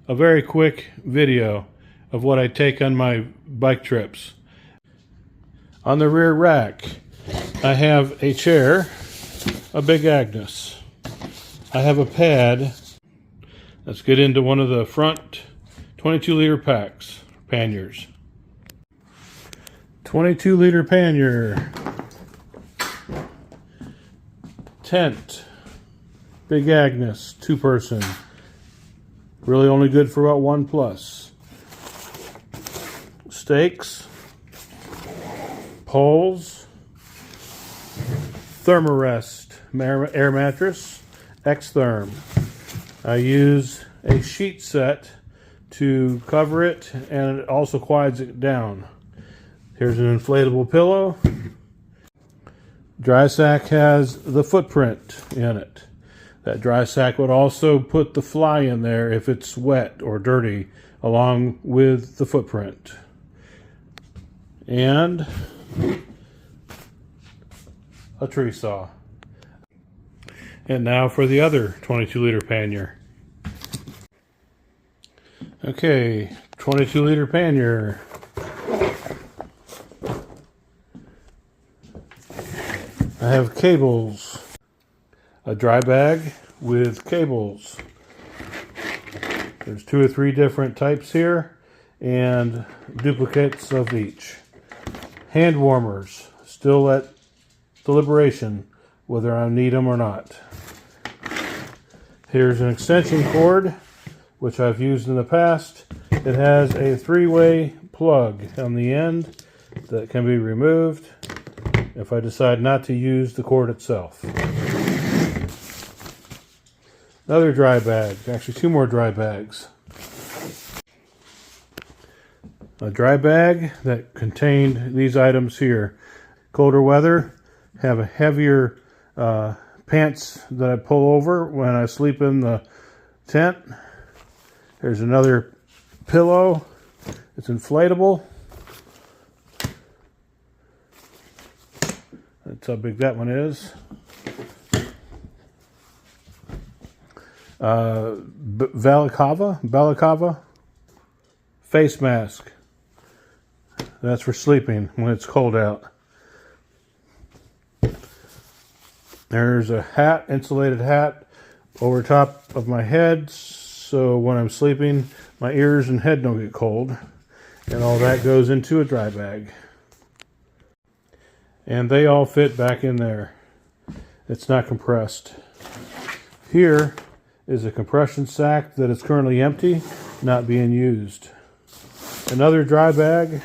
a very quick video of what I take on my bike trips. On the rear rack, I have a chair, a Big Agnes. I have a pad. Let's get into one of the front 22-liter packs, Panniers. 22-liter pannier. Tent. Big Agnes, 2-person. Really only good for about 1+. Stakes. Poles. Thermarest air mattress. X-Therm. I use a sheet set to cover it, and it also quiets it down. Here's an inflatable pillow. Dry sack has the footprint in it. That dry sack would also put the fly in there if it's wet or dirty, along with the footprint. And a tree saw. And now for the other 22-liter pannier. Okay, 22-liter pannier. I have cables, a dry bag with cables. There's 2 or 3 different types here and duplicates of each. Hand warmers, still at deliberation whether I need them or not. Here's an extension cord, which I've used in the past. It has a 3-way plug on the end that can be removed if I decide not to use the cord itself. Another dry bag, actually 2 more dry bags. A dry bag that contained these items here. Colder weather, have a heavier pants that I pull over when I sleep in the tent. There's another pillow. It's inflatable. That's how big that one is. Balaclava face mask. That's for sleeping when it's cold out. There's a hat, insulated hat, over top of my head, so when I'm sleeping, my ears and head don't get cold. And all that goes into a dry bag. And they all fit back in there. It's not compressed. Here is a compression sack that is currently empty, not being used. Another dry bag,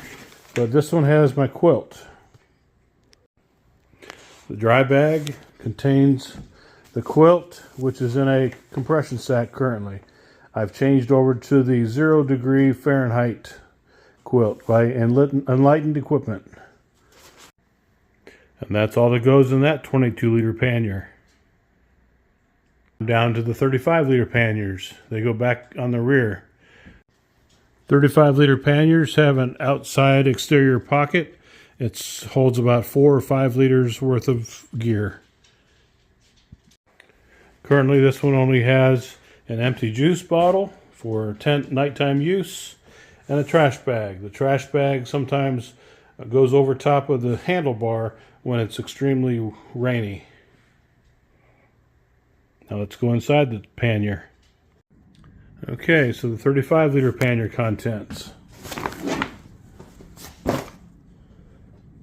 but this one has my quilt. The dry bag contains the quilt, which is in a compression sack currently. I've changed over to the 0° Fahrenheit quilt by Enlightened Equipment. And that's all that goes in that 22-liter pannier. Down to the 35-liter panniers. They go back on the rear. 35-liter panniers have an outside exterior pocket. It holds about 4 or 5 liters worth of gear. Currently this one only has an empty juice bottle for tent nighttime use and a trash bag. The trash bag sometimes goes over top of the handlebar when it's extremely rainy. Now let's go inside the pannier. Okay, so the 35-liter pannier contents.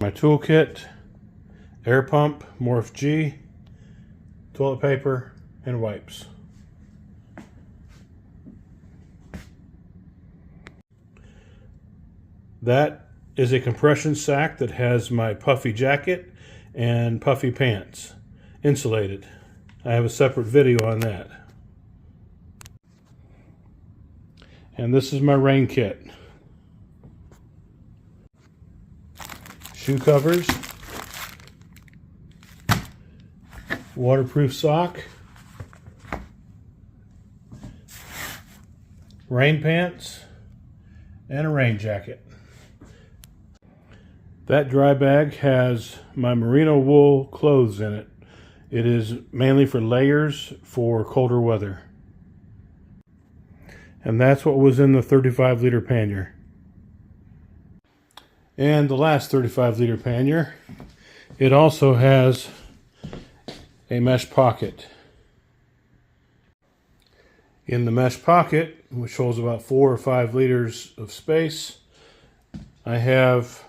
My toolkit, air pump, Morph G, toilet paper, and wipes. That is a compression sack that has my puffy jacket and puffy pants, insulated. I have a separate video on that. And this is my rain kit. Shoe covers, waterproof sock, rain pants, and a rain jacket. That dry bag has my merino wool clothes in it. It is mainly for layers for colder weather. And that's what was in the 35-liter pannier. And the last 35-liter pannier, it also has a mesh pocket. In the mesh pocket, which holds about 4 or 5 liters of space, I have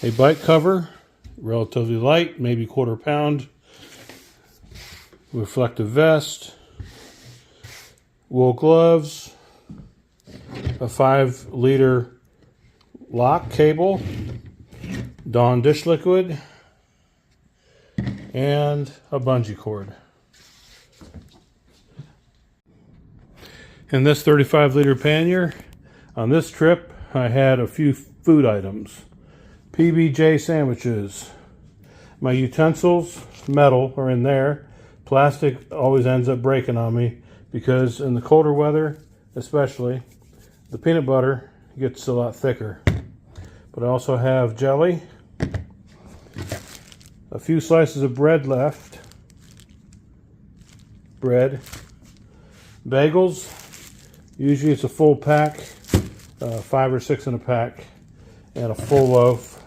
a bike cover, relatively light, maybe 1/4 pound, reflective vest, wool gloves, a 5-liter lock cable, Dawn dish liquid, and a bungee cord. In this 35-liter pannier, on this trip, I had a few food items. PB&J sandwiches. My utensils, metal, are in there. Plastic always ends up breaking on me because in the colder weather, especially, the peanut butter gets a lot thicker. But I also have jelly, a few slices of bread left, bagels. Usually it's a full pack, 5 or 6 in a pack, and a full loaf.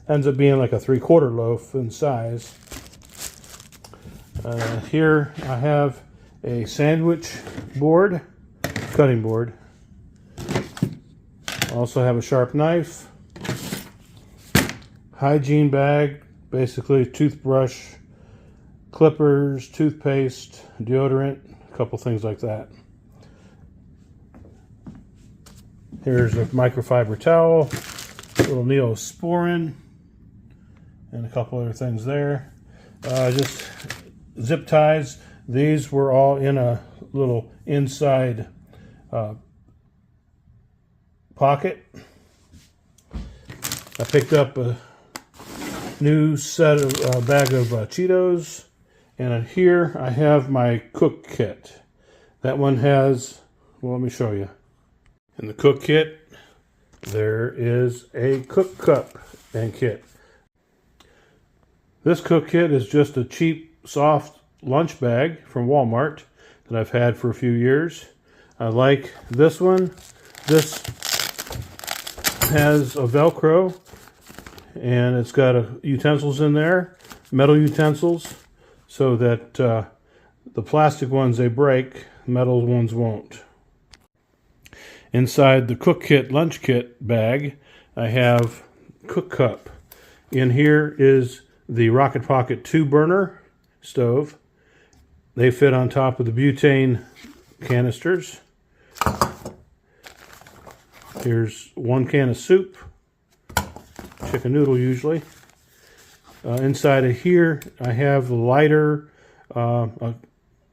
Ends up being like a 3/4 loaf in size. Here I have a sandwich board, cutting board. Also have a sharp knife, hygiene bag, basically toothbrush, clippers, toothpaste, deodorant, a couple things like that. Here's a microfiber towel, a little Neosporin, and a couple other things there. Just zip ties. These were all in a little inside pocket. I picked up a new set of bag of Cheetos, and here I have my cook kit. That one has, well, let me show you. In the cook kit, there is a cook cup and kit. This cook kit is just a cheap, soft lunch bag from Walmart that I've had for a few years. I like this one. This has a Velcro, and it's got utensils in there, metal utensils, so that the plastic ones, they break, metal ones won't. Inside the cook kit, lunch kit bag, I have cook cup. In here is the Rocket Pocket 2-burner stove. They fit on top of the butane canisters. Here's 1 can of soup, chicken noodle usually. Inside of here, I have the lighter, a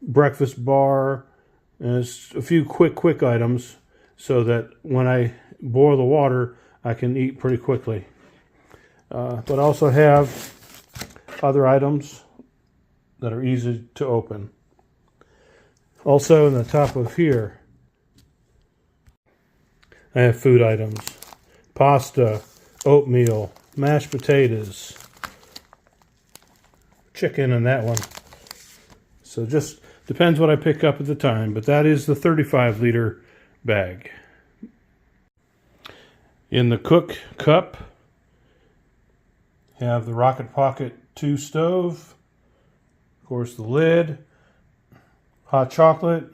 breakfast bar, and it's a few quick items so that when I boil the water, I can eat pretty quickly. But I also have other items that are easy to open. Also in the top of here, I have food items. Pasta, oatmeal, mashed potatoes, chicken in that one. So just depends what I pick up at the time, but that is the 35-liter bag. In the cook cup, have the Rocket Pocket 2 stove, of course the lid, hot chocolate.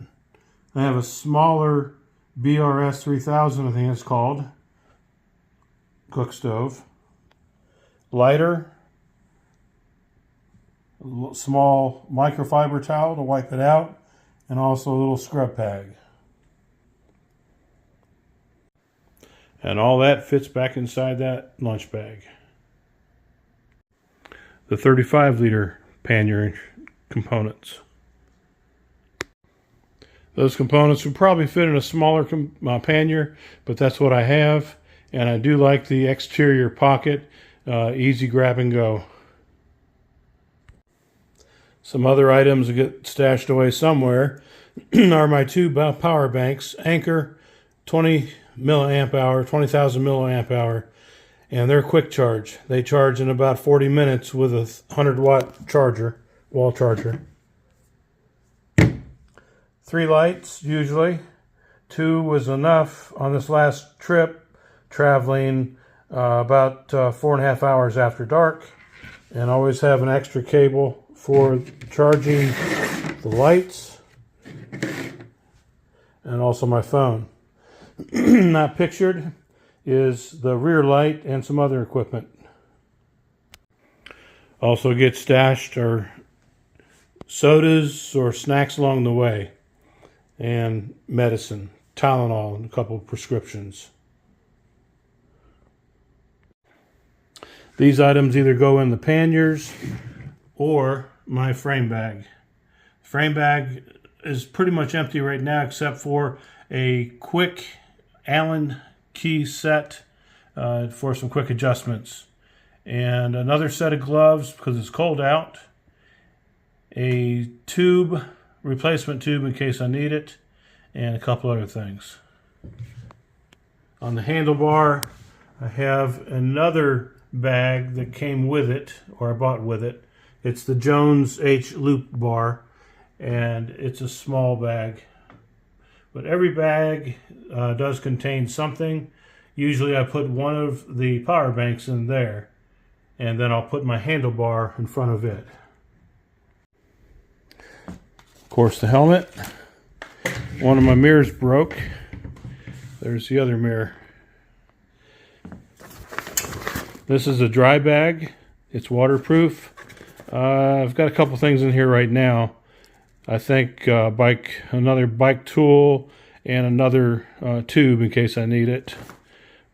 I have a smaller BRS 3000, I think it's called, cook stove, lighter, a small microfiber towel to wipe it out, and also a little scrub bag. And all that fits back inside that lunch bag. The 35-liter pannier components. Those components would probably fit in a smaller pannier, but that's what I have. And I do like the exterior pocket, easy grab and go. Some other items that get stashed away somewhere are my 2 power banks, Anchor 20,000 milliamp hour, and they're quick charge. They charge in about 40 minutes with a 100-watt charger, wall charger. 3 lights usually. 2 was enough on this last trip, traveling about 4.5 hours after dark, and always have an extra cable for charging the lights and also my phone. Not pictured is the rear light and some other equipment. Also get stashed or sodas or snacks along the way, and medicine, Tylenol, and a couple of prescriptions. These items either go in the panniers or my frame bag. Frame bag is pretty much empty right now except for a quick Allen key set for some quick adjustments, and another set of gloves because it's cold out, a tube, replacement tube in case I need it, and a couple other things. On the handlebar, I have another bag that came with it, or I bought with it. It's the Jones H loop bar, and it's a small bag. But every bag does contain something. Usually I put one of the power banks in there, and then I'll put my handlebar in front of it. Of course, the helmet. One of my mirrors broke. There's the other mirror. This is a dry bag. It's waterproof. I've got a couple things in here right now. I think another bike tool and another tube in case I need it.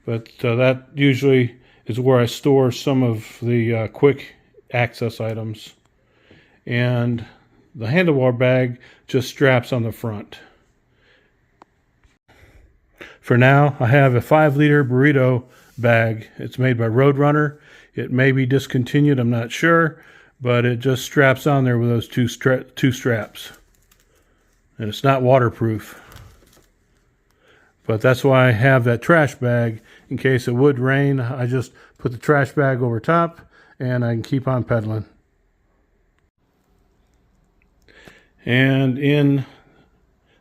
But that usually is where I store some of the quick access items. And the handlebar bag just straps on the front. For now, I have a 5-liter burrito bag. It's made by Roadrunner. It may be discontinued, I'm not sure, but it just straps on there with those two straps. And it's not waterproof. But that's why I have that trash bag. In case it would rain, I just put the trash bag over top and I can keep on pedaling. And in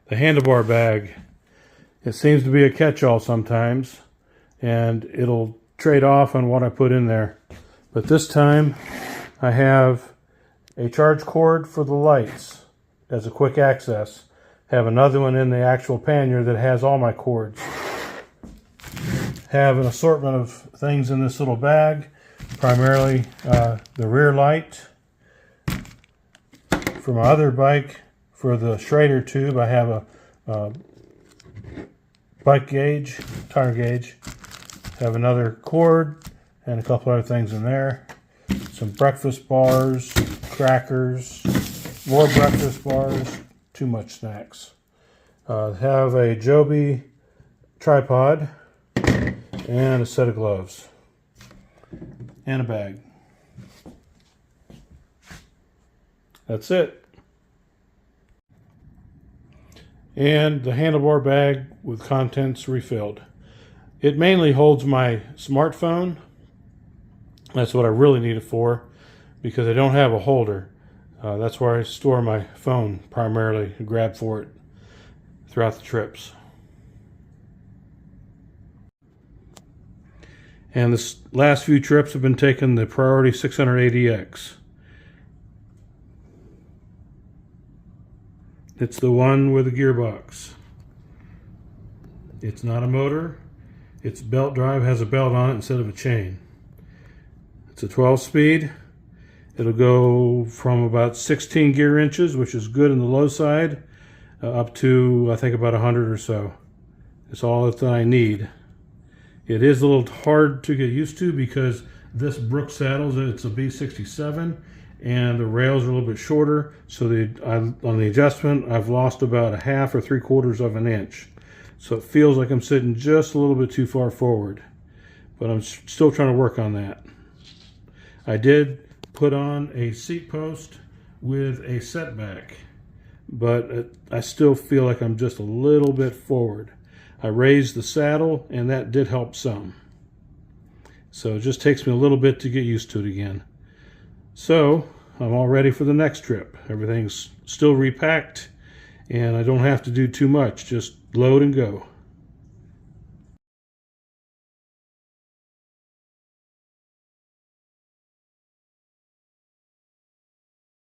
the handlebar bag, it seems to be a catch-all sometimes, and it'll trade off on what I put in there. But this time I have a charge cord for the lights as a quick access. Have another one in the actual pannier that has all my cords. Have an assortment of things in this little bag, primarily the rear light. For my other bike, for the Schrader tube, I have a bike gauge, tire gauge. Have another cord and a couple other things in there. Some breakfast bars, crackers, more breakfast bars, too much snacks. Have a Joby tripod and a set of gloves and a bag. That's it. And the handlebar bag with contents refilled. It mainly holds my smartphone. That's what I really need it for, because I don't have a holder. That's where I store my phone primarily, grab for it throughout the trips. And this last few trips have been taking the Priority 680X. It's the one with the gearbox. It's not a motor. Its belt drive has a belt on it instead of a chain. It's a 12-speed. It'll go from about 16 gear inches, which is good in the low side, up to I think about 100 or so. It's all that I need. It is a little hard to get used to because this Brooks saddle, it's a B67, and the rails are a little bit shorter, so on the adjustment I've lost about a half or 3/4 of an inch. So it feels like I'm sitting just a little bit too far forward, but I'm still trying to work on that. I did put on a seat post with a setback, but I still feel like I'm just a little bit forward. I raised the saddle and that did help some. So it just takes me a little bit to get used to it again. So I'm all ready for the next trip. Everything's still repacked and I don't have to do too much, just load and go.